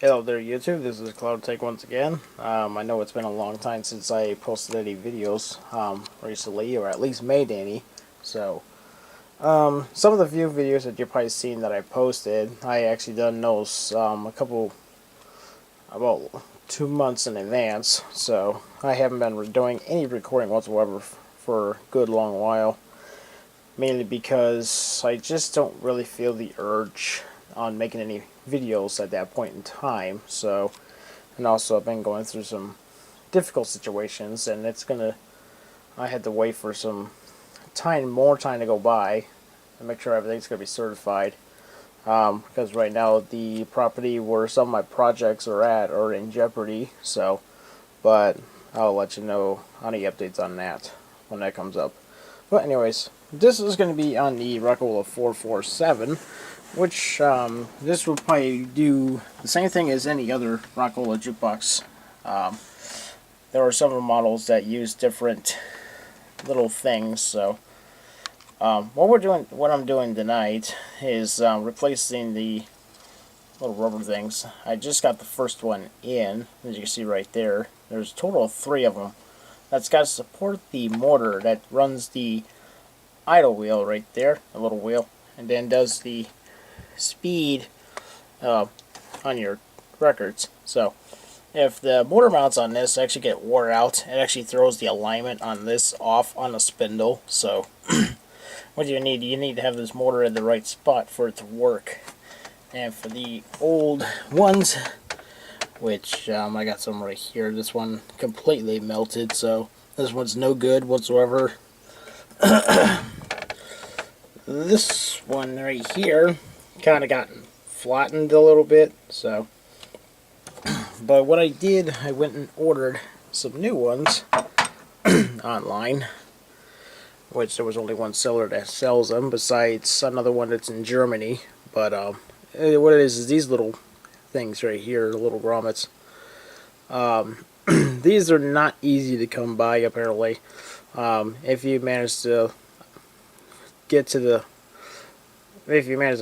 Hello there YouTube, this is CloudTech once again. I know it's been a long time since I posted any videos recently, or at least made any. So, some of the few videos that you've probably seen that I posted, I actually done those about 2 months in advance. So, I haven't been doing any recording whatsoever for a good long while. Mainly because I just don't really feel the urge on making any videos at that point in time. So, and also I've been going through some difficult situations, and I had to wait for some more time to go by and make sure everything's gonna be certified. Because right now the property where some of my projects are in jeopardy. So, but I'll let you know any updates on that when that comes up. But anyways, this is going to be on the Rock-ola 447, which this will probably do the same thing as any other Rock-ola jukebox. There are several models that use different little things. So what I'm doing tonight is replacing the little rubber things. I just got the first one in, as you can see right there. There's a total of 3 of them. That's got to support the motor that runs the idle wheel right there, a little wheel, and then does the speed on your records. So if the motor mounts on this actually get wore out, it actually throws the alignment on this off on the spindle. So what you need to have this motor in the right spot for it to work. And for the old ones, which I got some right here, this one completely melted, so this one's no good whatsoever. This one right here kind of got flattened a little bit, so but what I did, I went and ordered some new ones online, which there was only one seller that sells them besides another one that's in Germany. But what it is these little things right here, little grommets. These are not easy to come by, apparently. If you manage to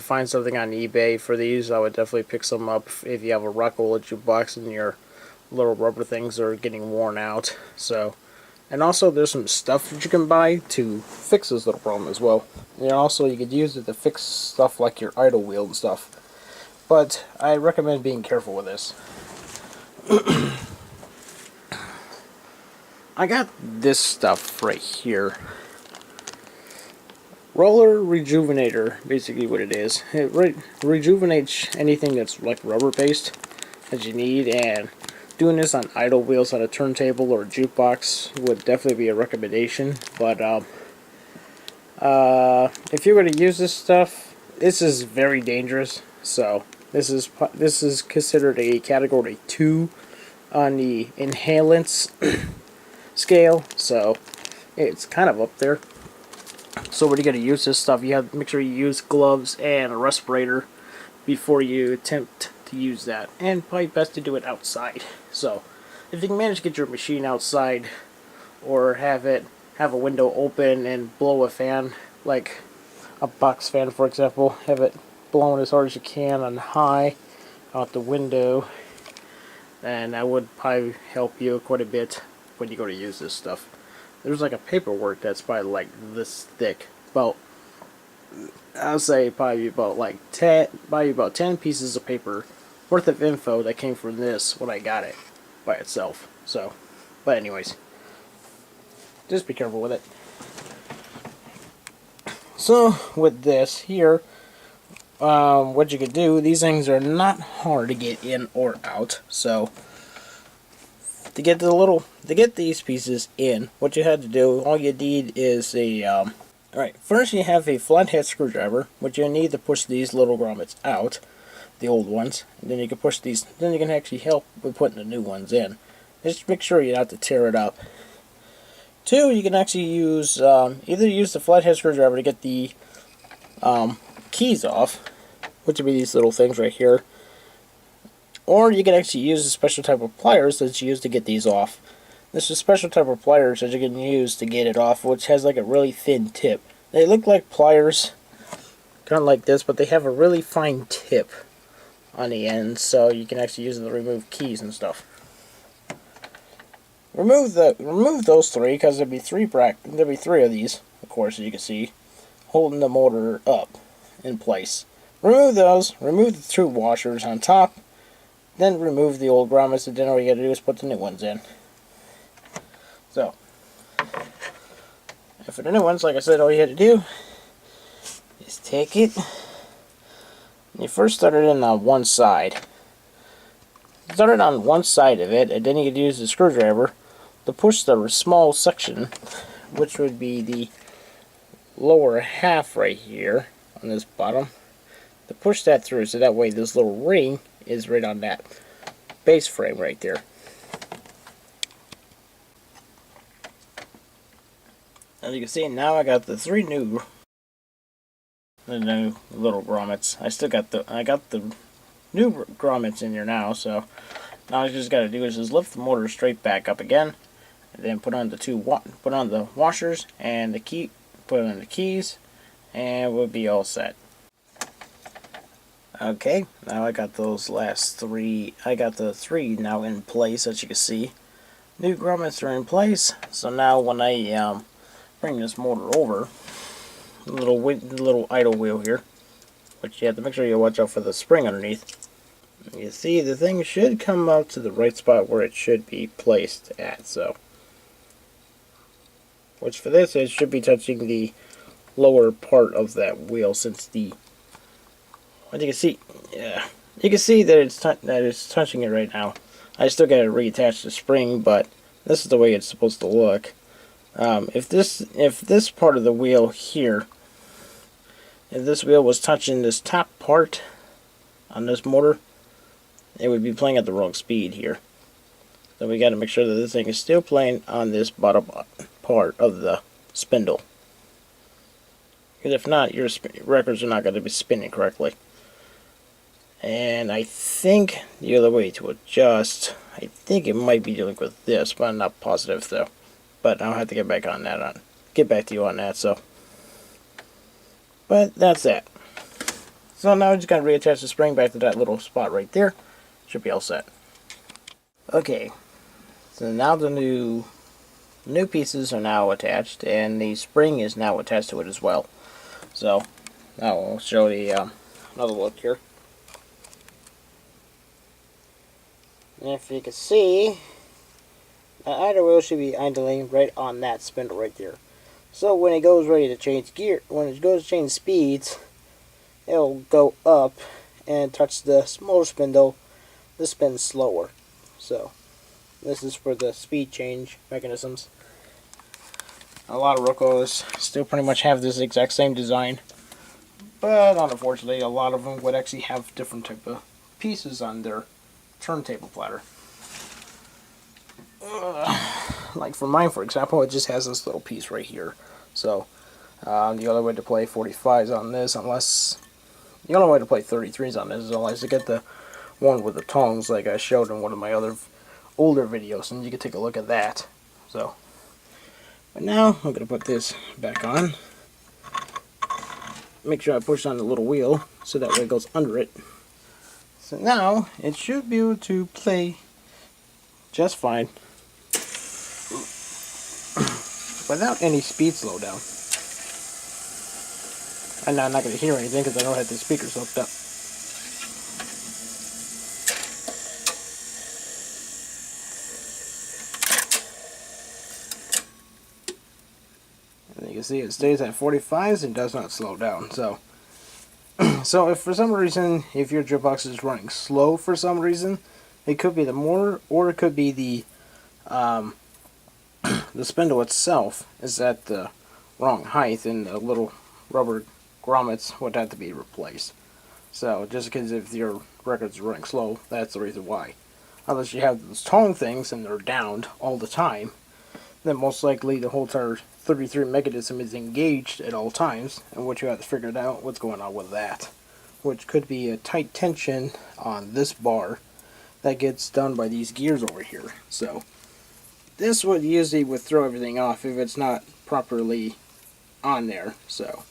find something on eBay for these, I would definitely pick some up if you have a Rock-ola jukebox and your little rubber things are getting worn out. So, and also there's some stuff that you can buy to fix this little problem as well. And also you could use it to fix stuff like your idle wheel and stuff. But I recommend being careful with this. I got this stuff right here. Roller Rejuvenator, basically what it is. It rejuvenates anything that's like rubber based that you need, and doing this on idle wheels on a turntable or a jukebox would definitely be a recommendation. But if you're going to use this stuff, this is very dangerous. So this is considered a category 2 on the inhalants scale, so it's kind of up there. So when you're going to use this stuff, you have to make sure you use gloves and a respirator before you attempt to use that, and probably best to do it outside. So if you can manage to get your machine outside, or have a window open and blow a fan, like a box fan for example, have it blowing as hard as you can on high out the window, and that would probably help you quite a bit when you go to use this stuff. There's like a paperwork that's probably like this thick, about, I'll say probably about 10 pieces of paper worth of info that came from this when I got it by itself. So, but anyways, just be careful with it. So with this here, what you could do, these things are not hard to get in or out. So to get these pieces in, what you had to do, all you need is a alright, first you have a flathead screwdriver, which you need to push these little grommets out, the old ones, and then you can push these, then you can actually help with putting the new ones in. Just make sure you don't have to tear it up. 2, you can actually use either use the flathead screwdriver to get the keys off, which would be these little things right here, or you can actually use a special type of pliers that's used to get these off. This is a special type of pliers that you can use to get it off, which has like a really thin tip. They look like pliers, kind of like this, but they have a really fine tip. on the end, so you can actually use it to remove keys and stuff. Remove those three, because there'll be three of these, of course, as you can see, holding the motor up in place. Remove those. Remove the two washers on top. Then remove the old grommets, and then all you gotta do is put the new ones in. So, and for the new ones, like I said, all you had to do is take it. You first start it in on one side. Start it on one side of it, and then you can use the screwdriver to push the small section, which would be the lower half right here on this bottom, to push that through, so that way this little ring is right on that base frame right there. As you can see, now I got the new little grommets. I got the new grommets in here now, so now all I just got to do is just lift the motor straight back up again, and then put on the washers and put on the keys, and we'll be all set. Okay, now I got those last three. I got the three now in place, as you can see. New grommets are in place, so now when I bring this motor over, the little idle wheel here, which you have to make sure you watch out for the spring underneath. You see, the thing should come out to the right spot where it should be placed at, so. Which for this, it should be touching the lower part of that wheel, since what you can see, yeah, you can see that it's touching it right now. I still got to reattach the spring, but this is the way it's supposed to look. If this part of the wheel here, if this wheel was touching this top part on this motor, it would be playing at the wrong speed here. So we got to make sure that this thing is still playing on this bottom part of the spindle. Because if not, your records are not going to be spinning correctly. And I think the other way to adjust, I think it might be dealing with this, but I'm not positive though. But I'll have to get back to you on that. So, but that's that. So now I'm just gonna reattach the spring back to that little spot right there. Should be all set. Okay, so now the new pieces are now attached, and the spring is now attached to it as well. So now I'll show the another look here. And if you can see, the idle wheel should be idling right on that spindle right there. So when it goes ready to change gear, when it goes to change speeds, it'll go up and touch the smaller spindle to spin slower. So this is for the speed change mechanisms. A lot of Rock-olas still pretty much have this exact same design, but unfortunately a lot of them would actually have different type of pieces on their turntable platter. Like for mine, for example, it just has this little piece right here. So the only way to play 45s on this, the only way to play 33s on this is unless you get the one with the tongs like I showed in one of my other older videos, and you can take a look at that. So, but now I'm gonna put this back on. Make sure I push on the little wheel so that way it goes under it. So now it should be able to play just fine without any speed slowdown. And now I'm not going to hear anything because I don't have the speakers hooked up. And you can see it stays at 45s and does not slow down. So so if for some reason, if your Jukebox is running slow for some reason, it could be the motor, or it could be the the spindle itself is at the wrong height, and the little rubber grommets would have to be replaced. So just because if your record's running slow, that's the reason why. Unless you have those tone things and they're downed all the time, then most likely the whole entire 33 mechanism is engaged at all times, and what you have to figure out what's going on with that, which could be a tight tension on this bar that gets done by these gears over here. So this would usually throw everything off if it's not properly on there. So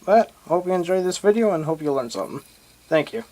but hope you enjoyed this video and hope you learned something. Thank you.